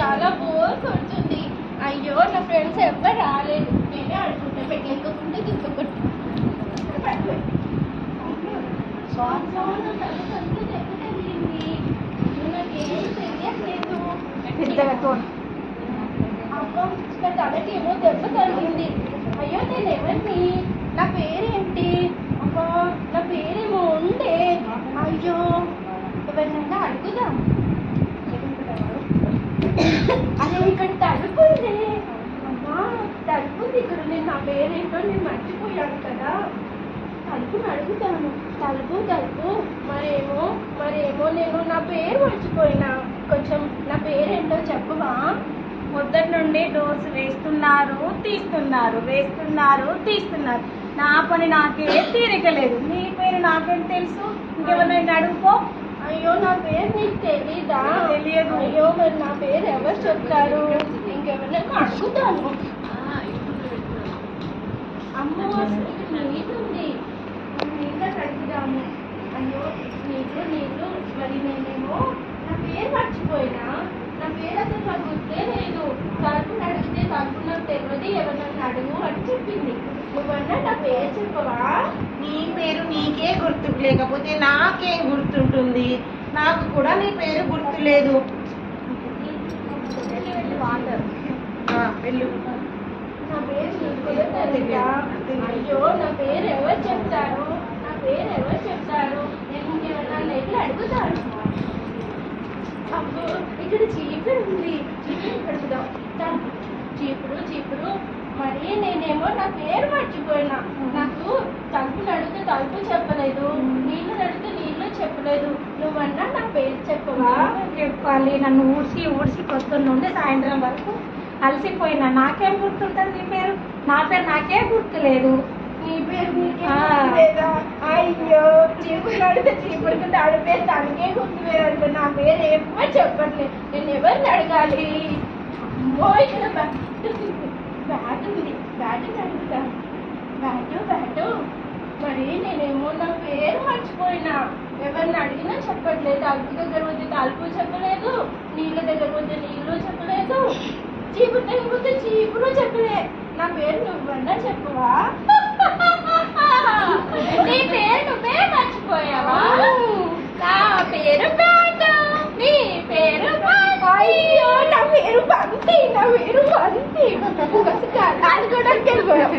చాలా బోర్ కొడుతుంది. అయ్యో నా ఫ్రెండ్స్ ఎవ్వరు రాలేదు. నేనే ఆడుకుంటా పెట్టలేకపోతే తీసుకోకుండా నాకేం తెలియట్లేదు. నా తలకి ఏమో దెబ్బ తగిలింది. అయ్యో నేను ఎవరిని? నా పేరేంటి? అబ్బా నా పేరేమో ఉండే. అయ్యో ఎవరినైనా అడుగుదాం. అదే ఇక్కడ తలుపు ఉంది. అమ్మా తలుపు ఉంది ఇక్కడ. నేను నా పేరేంటో నేను మర్చిపోయాను కదా. తలుపుని అడుగుతాను. తలుపు తలుపు మరేమో నేను నా పేరు మర్చిపోయినా. కొంచెం నా పేరేంటో చెప్పవా? పొద్దున్న నుండి డోర్స్ వేస్తున్నారు తీస్తున్నారు. నా పని నాకే తీరిక లేదు. నీ పేరు నాకేం తెలుసు? ఇంకెవరినైనా అడుగుపో. అయ్యో నా పేరు నీకు తెలీదా? తెలియదు. అయ్యో మరి నా పేరు ఎవరు చెప్తారు? ఇంకెవరినైనా అడుగుతాను. అమ్మో ఇక్కడ నీటుంది. నీళ్ళ కడుగుదాము. అయ్యో నీళ్ళు మరి నేనేమో నా పేరు మర్చిపోయినా. నా పేరు అసలు నాకు గుర్తే లేదు. తలుపుని అడిగితే తలుపు నాకు తెలియదు, ఎవరినైనా అడుగు అని చెప్పింది. నువ్వన్నా నా పేరు చెప్పవా? నీ పేరు నీకే గుర్తు లేకపోతే నాకేం గుర్తుంటుంది? నాకు కూడా నీ పేరు గుర్తులేదు. వెళ్ళు. నా పేరు నీకు కూడా తెలీదా? అయ్యో నా పేరు ఎవరు చెప్తారు? నేను ఇంకేమన్నా వెళ్ళి అడుగుతాను. అబ్బో ఇక్కడ చీపురు ఉంది. చీపురు అడుగుదాం. చీపురు మరి నేనేమో నా పేరు మర్చిపోయినా. నాకు తలుపుని అడిగితే తలుపు చెప్పలేదు, నీళ్ళు అడిగితే నీళ్ళు చెప్పలేదు. నువ్వన్నా నా పేరు చెప్పవా? చెప్పాలి. నన్ను ఊడ్చి పొద్దున్న నుండి సాయంత్రం వరకు అలసిపోయినా. నాకేం గుర్తుంటుంది నీ పేరు? నా పేరు నాకే గుర్తులేదు. నీ పేరు నీకే గుర్తులేదా? అయ్యో చీపురు అడిగితే చీపురికి తాడి పేరు తనకే గుర్తులేదంటే నా పేరు ఏమో చెప్పట్లేదు. నేను ఎవరిని అడగాలి? అమ్మో ఇక్కడ బ్యాట్ ఉంది. బ్యాట్ని అడుగుతాను. బ్యాటు మరి నేనేమో నా పేరు మర్చిపోయినా. ఎవరిని అడిగినా చెప్పట్లేదు. తలుపు దగ్గర పోతే తలుపు చెప్పలేదు, నీళ్ళ దగ్గర పోతే నీళ్ళు చెప్పలేదు, చీపురు దగ్గర పోతే చీపురు చెప్పలే. నా పేరు నువ్వన్నా చెప్పవా? నీ పేరు నువ్వే మర్చిపోయావా? నా పేరు బ్యాటు. నీ పేరు అయ్యో నా పేరు బంతి. అది కూడా వెళ్ళిపోయాం.